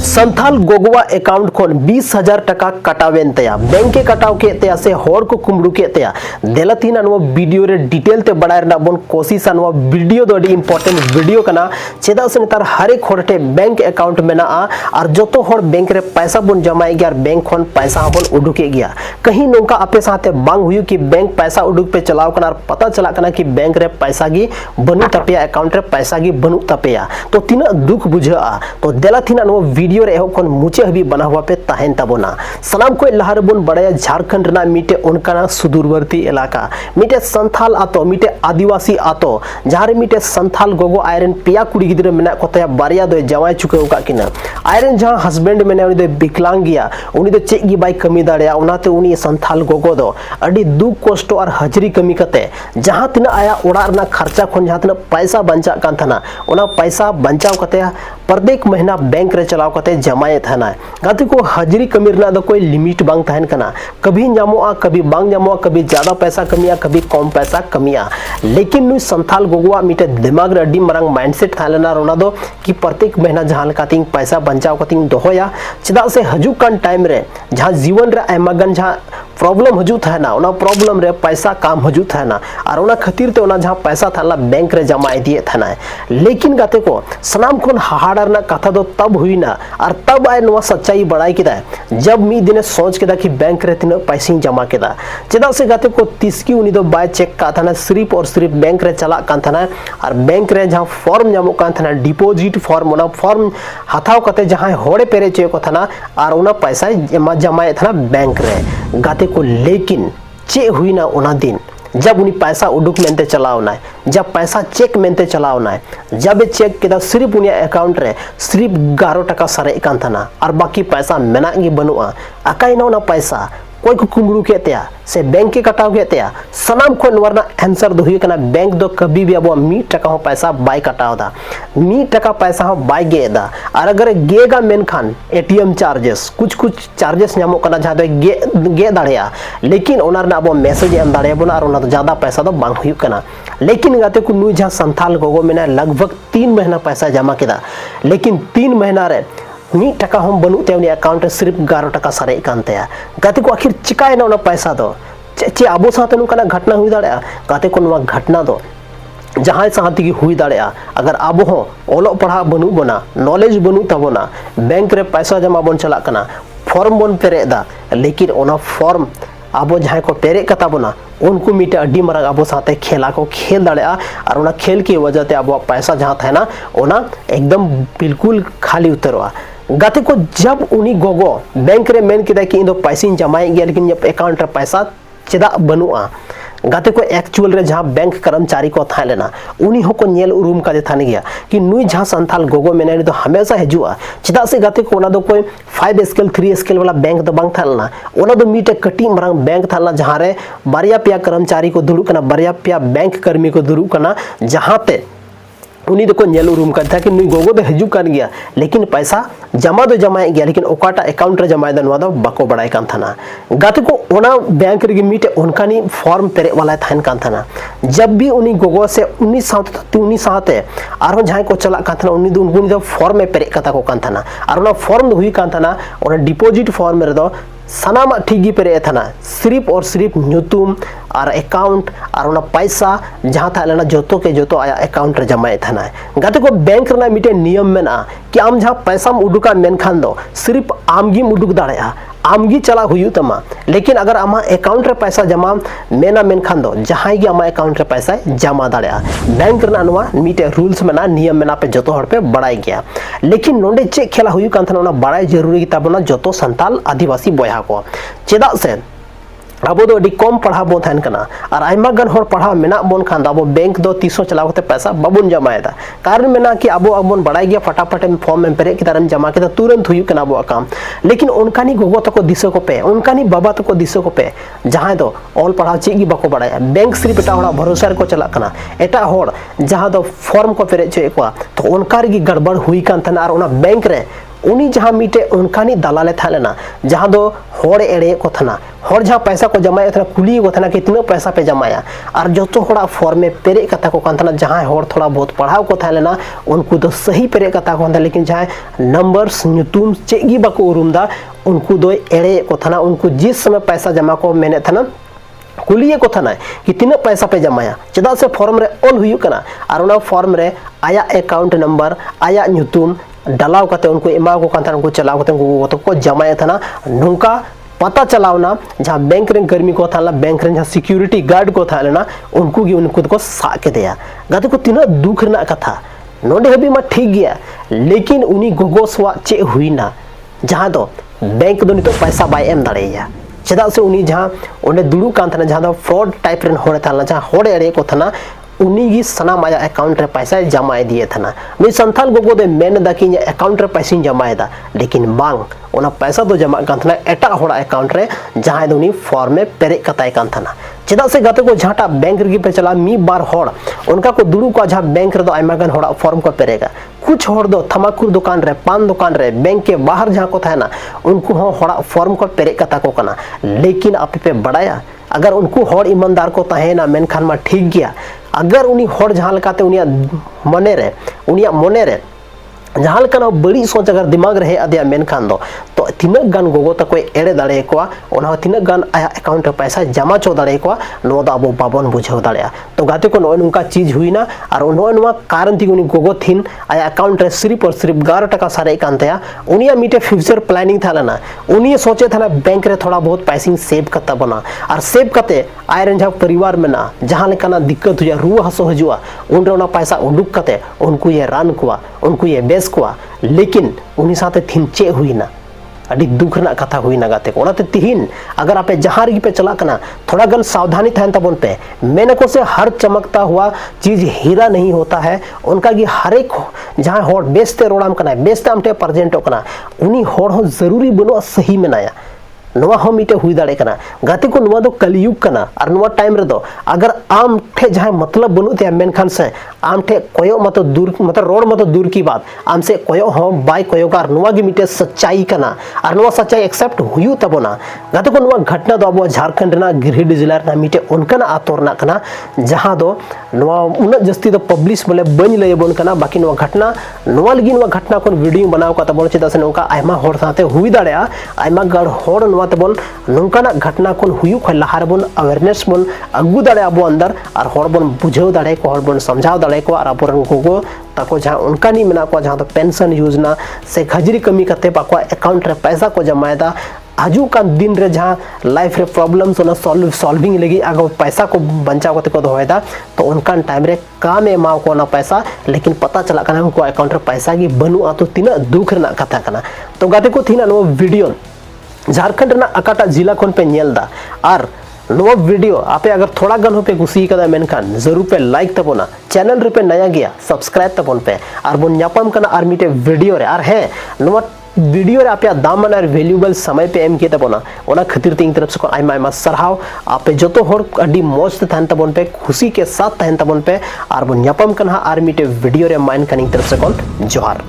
Santhal गोगवा account खन 20,000 टका कटावेन तया बैंक के कटाव के तया से होर को कुमड़ू के तया देलातीना नो वीडियो रे डिटेल ते बड़ाय रना बन कोशिशा नो वीडियो दो इंपोर्टेंट वीडियो कना चेदा से नेतार हर एक होरटे बैंक अकाउंट मेना और जोतो होर बैंक रे पैसा बन जमाए गया बैंक खन पैसा बन उडुके गया कहीं नोंका आपे साथे बांग हुई कि बैंक पैसा उडुक पे चलाव कना और पता चला कना कि बैंक रे पैसा गी बनु तपेया अकाउंट रे पैसा गी बनु तपेया तो तीना दुख बुझा तो देलातीना नो वीडियो रे एहब खन मुचे हबी बना हुआ पे ताहेन ताबोना सलाम को लहार बन बड़ाया झारखंड रना मिटे उनका सुदूरवर्ती इलाका मिटे संथाल आतो मिटे आदिवासी आतो जहां रे मिटे संथाल गोगो आयरन पिया कुड़ी गिदरे मेना कोतया बारिया दो जवाय चुके का किना आयरन जहां हस्बैंड मेने उनी दो विकलांग गया उनी दो चेक गी बाई कमी दाड़िया उनाते उनी संथाल गोगो दो अडी दुख कष्ट और हजरी कमी कते जहां तना आया ओड़ा रना खर्चा खन जहां तना पैसा बंचा कान थाना ओना पैसा बंचाव कते प्रत्येक महीना बैंक रे चलाव कते जमाए थाना गाते को हजरी कमी रना दो कोई लिमिट बांग थाहन कना कभी जामोआ कभी बांग जामोआ कभी ज्यादा पैसा कमिया कभी कम पैसा कमिया लेकिन नुई संथाल गोगवा मिटे दिमाग रे अडी मरंग माइंडसेट थालेना रोना दो कि प्रत्येक महीना जहां लकातिंग पैसा बंचाव कतिंग दोहोया चेदा से हजू कान टाइम रे जहां जीवन रे आयमागन जहां प्रॉब्लम हजू थाना ओना प्रॉब्लम रे पैसा काम हजू थाना और ओना खातिर ते ओना जहां पैसा थाला बैंक रे जमा दिए थाना लेकिन गाते को सनाम खन हाहाड़ार ना कथा दो तब हुईना और तब आए नवा सच्चाई बड़ाई केदा जब मी दिने सोच केदा कि बैंक रे तिना पैसा जमा केदा चेदा से गाते को तिसकी उनी दो बाय चेक का थाना सिर्फ और सिर्फ बैंक रे चला कान थाना और बैंक रे जहां फॉर्म जामो कान थाना डिपॉजिट फॉर्म ओना फॉर्म हाथाव कते जहां होड़े पेरे चे को थाना और ओना पैसा जमा थाना बैंक रे गाते को लेकिन चे हुई ना ओना दिन जब उन्हीं पैसा उडुक मेंते चलावना है जब पैसा चेक मेंते चलावना है जब चेक के सिर्फ उन्हीं अकाउंट रे सिर्फ 11 टका सरे कान थाना और बाकी पैसा मेना गी बनुआ अकाई ना पैसा कोई को कुमड़ू के तया से बैंक के कटाव के तया सनाम को नवरना आंसर दो हुई कना बैंक दो कभी भी अब 1 टका हो पैसा बाय कटाव दा 1 टका पैसा हो बाय गे दा और अगर गेगा मेन खान एटीएम चार्जेस कुछ चार्जेस नामो कना जहां दो गे दाड़िया लेकिन ओनर ना अब मैसेज एम दाड़िया बोना और ओना तो ज्यादा पैसा दो बांग हुई कना लेकिन गाते को नुई जहां संथाल गोगो मेना लगभग 3 महीना पैसा जमा केदा लेकिन 3 महीना रे 1 टका हम बनुते उनी अकाउंट सिर्फ 11 टका सरे कानते गाते को आखिर चिकाय ना पैसा दो चे आबो साथे नुकाना घटना हुई दाड़े गाते को नवा घटना दो जहां साथी की हुई दाड़े अगर आबो हो ओलो पढ़ा बनू बना नॉलेज बनू तबोना बैंक रे पैसा जमा बन चला कना फॉर्म बन पेरे दा लेकिन ओना फॉर्म आबो जहां को पेरे कता बना उनको मिटे अड्डी मरग आबो साथे खेला को खेल दाड़े और ओना खेल की वजह ते आबो पैसा जहां था ना ओना एकदम बिल्कुल खाली उतरवा गाते को जब उनी गोगो बैंक रे मेन किदा कि इंदो पैसा जमाए गया लेकिन जब अकाउंट रे पैसा चेदा बनुआ गाते को एक्चुअल रे जहां बैंक कर्मचारी को था लेना उनी हो को नेल उरुम का थाने गया कि नुई जहां संथाल गोगो मेने तो हमेशा हजुआ चेदा से गाते को ओना दो कोई 5 स्केल 3 स्केल वाला बैंक तो बांग थालना ओना दो मीटे कटी मरंग बैंक थालना जहां रे बारिया पिया कर्मचारी को दुड़ु कना बारिया पिया बैंक कर्मी को दुड़ु कना जहां ते उनी दो को नेल उरुम का था कि नुई गोगो दो हजू कर गया लेकिन पैसा जमा दो जमाए गया लेकिन ओकाटा अकाउंट रे जमाए दो नवा बाको बड़ाई कान थाना गाते को ओना बैंक रे मीटे उनकानी फॉर्म पेरे वाला थान कान थाना जब भी उनी गोगो से 19 साते आरो जहां को चला कान थाना उनी दो फॉर्म में पेरे कथा को कान थाना और ओना फॉर्म दो हुई कान थाना ओना डिपॉजिट फॉर्म रे दो सनामा ठीगी पेरे थाना सिर्फ और सिर्फ न्यूतुम और अकाउंट और ओना पैसा जहां था लेना जोतो के जोतो आया अकाउंट रे जमाए थाना गाते को बैंक रे मिटे नियम मेना कि आम जहां पैसा उडुका मेन खान दो सिर्फ आमगी उडुक दाड़े आमगी चला हुई तमा लेकिन अगर आमा अकाउंट रे पैसा जमा मेना मेन खान दो जहां गी आमा अकाउंट रे पैसा जमा दाड़े बैंक रे नवा मिटे रूल्स मेना नियम मेना पे जोतो हर पे बड़ाई गया लेकिन नोंडे चे खेला हुई कान थाना बड़ाई जरूरी ताबना जोतो संताल आदिवासी बया को चेदा से अब दो कम पढ़ा बो थान कना और आयमा गन होर पढ़ा मेना बोन खान अब बैंक दो 300 चलाव कते पैसा बाबुन जमाएदा कारण मेना कि अब अबन बड़ाई गया फटाफट में फॉर्म में पेरे कितारम जमा के तुरंत हुई कना बो काम लेकिन उनकानी गोगो तको दिसो को पे उनकानी बाबा तको दिसो को पे जहां दो ऑल पढ़ा चेगी बाको बड़ाया बैंक सिर्फ एटा होड़ा भरोसा को चला कना एटा होड़ जहां दो फॉर्म को पेरे चे को तो उनकार की गड़बड़ हुई कान थाना और ओना बैंक रे उनी जहां मीटे उनकानी दलाले था लेना जहां दो होड़ एड़े को थाना होड़ जहां पैसा को जमाया था कुली को थाना कितना पैसा पे जमाया और जो तो होड़ा फॉर्म में पेरे कथा को कान था जहां होड़ थोड़ा बहुत पढ़ाव को था लेना उनको तो सही पेरे कथा को था लेकिन जहां नंबर्स न्यूतुम चेगी बाको उरुमदा उनको दो एड़े को थाना उनको जिस समय पैसा जमा को मैंने था ना कुलिए को थाना कि तीना पैसा पे जमाया चदा से फॉर्म रे ऑल हुई कना और उना फॉर्म रे आया अकाउंट नंबर आया न्यूतुम डालाव करते उनको एमा को कान था उनको चलाव करते उनको को जमाया था ना नुका पता चलावना जहां बैंक रे गर्मी को था बैंक रे जहां सिक्योरिटी गार्ड को था लेना उनको की उनको को सा के दिया गाते को तीना दुख रना कथा नोडे हबी मा ठीक गया लेकिन उनी गोगोसवा चे हुई ना जहां दो बैंक दो नितो पैसा बाय एम दाड़ेया चेदा से उनी जहां ओने दुडू कान था जहां दो फ्रॉड टाइप रेन होड़े था जहां होड़े एड़े को था उनी गी सना माया अकाउंट रे पैसा जमाए दिए था मी संथाल गोगो दे मेन दा कि अकाउंट रे पैसा जमाए दा लेकिन बांग ओना पैसा दो जमा कान था एटा होड़ा अकाउंट रे जहां दो उनी फॉर्म में पेरे कताय कान था चेदा से गाते को झाटा बैंक रे पे चला मी बार होड़ उनका को दुडू को जहां बैंक रे दो आयमा गान होड़ा फॉर्म को पेरेगा कुछ होड़ दो थमाकुर दुकान रे पान दुकान रे बैंक के बाहर जहां को था ना उनको होड़ा फॉर्म को पेरे कता को कना लेकिन आप पे बढ़ाया अगर उनको होड़ ईमानदार को तहे ना मेन खान मा ठीक गया अगर उनी होड़ जहां लकाते उनिया मने रे जहां लका बड़ी सोच अगर दिमाग रहे अदिया मेन खान दो तो तीनक गान गोगो तक एड़े दाड़े को ओना तीनक गान आया अकाउंट रे पैसा जमा चो दाड़े को नो दा अबो बाबन बुझाव दाड़े तो गाते को नो नुका चीज हुई ना और नो कारण थी उनी गोगो थिन आया अकाउंट रे सिर्फ और सिर्फ 11 टका सारे कानतया उनिया मीटे फ्यूचर प्लानिंग था लेना उनी सोचे था बैंक रे थोड़ा बहुत पैसा सेव करता बना और सेव करते आय रंजा परिवार में ना जहां लेकाना दिक्कत हुआ रुआ हसो हजुआ उन रे पैसा उडुक करते उनको ये रान कुआ उनको ये बेस कुआ लेकिन उनी साथे थिन चे हुई ना अड़ी दुख ना कथा हुई ना गाते को तिहिन अगर आप जहां री पे चला कना थोड़ा गन सावधानी था तबन पे मैंने को से हर चमकता हुआ चीज हीरा नहीं होता है उनका की हर एक जहां होड़ बेचते रोड़ाम कना बेचते आमटे प्रेजेंट कना उनी होड़ हो जरूरी बनो सही में नाया नवा हो मीटे हुई दाड़े कना गाते को नवा दो कलयुग कना और नवा टाइम रे दो अगर आम ठे जहां मतलब बनु ते मेन खान से आम ठे कोयो मत दूर मतलब रोड मत दूर की बात आम से कोयो हो बाय कोयो कार नवा गी मीटे सच्चाई कना और नवा सच्चाई एक्सेप्ट हुयु तबोना गाते को नवा घटना दो अब झारखंड ना गिरिडीह जिला ना मीटे उनकना आतोरना कना जहां दो नवा उन जस्ती दो पब्लिश बोले बन लय बन कना बाकी नवा घटना नवा लगी नवा घटना को वीडियो बनाव का तबोन चिता से नोका आयमा होड़ साथे हुई दाड़े आयमा गड़ होड़ तबन नौकाना घटना को हुयु ख लहार बन अवेयरनेस बन अगु दाड़े अबो अंदर और होड़ बन बुझाव दाड़े को होड़ बन समझाव दाड़े को और अबोरन गोगो ताको जहां उनकानी मेना को जहां तो पेंशन योजना से खजरी कमी करते पाको अकाउंट रे पैसा को जमायदा आजू का दिन रे जहां लाइफ रे प्रॉब्लम्स ओना सॉल्विंग लगी अगर पैसा को बंचाव करते को दोयदा तो उनका टाइम रे काम एमाव को ना पैसा लेकिन पता चला कना उनको अकाउंट रे पैसा की बनु आ तो तीना दुख रे कथा कना तो गाते को थीना नो वीडियो झारखंड ना अकाटा जिला कोन पे नेलदा और नो वीडियो आपे अगर थोड़ा गन हो पे कुसी कदा मेनखान जरूर पे लाइक तबोना चैनल रे पे नया गया सब्सक्राइब तबोन पे और बोन न्यापम कना और मीटे वीडियो रे और है नो वीडियो रे आपे दाम और वैल्यूएबल समय पे एम के तबोना ओना खातिर तीन तरफ से को आयमा सरहाव आपे जतो होड़ अडी मौज तहन तबोन पे खुशी के साथ तहन तबोन पे और बोन न्यापम कना और मीटे वीडियो रे माइन कनिंग तरफ से कोन जोहार।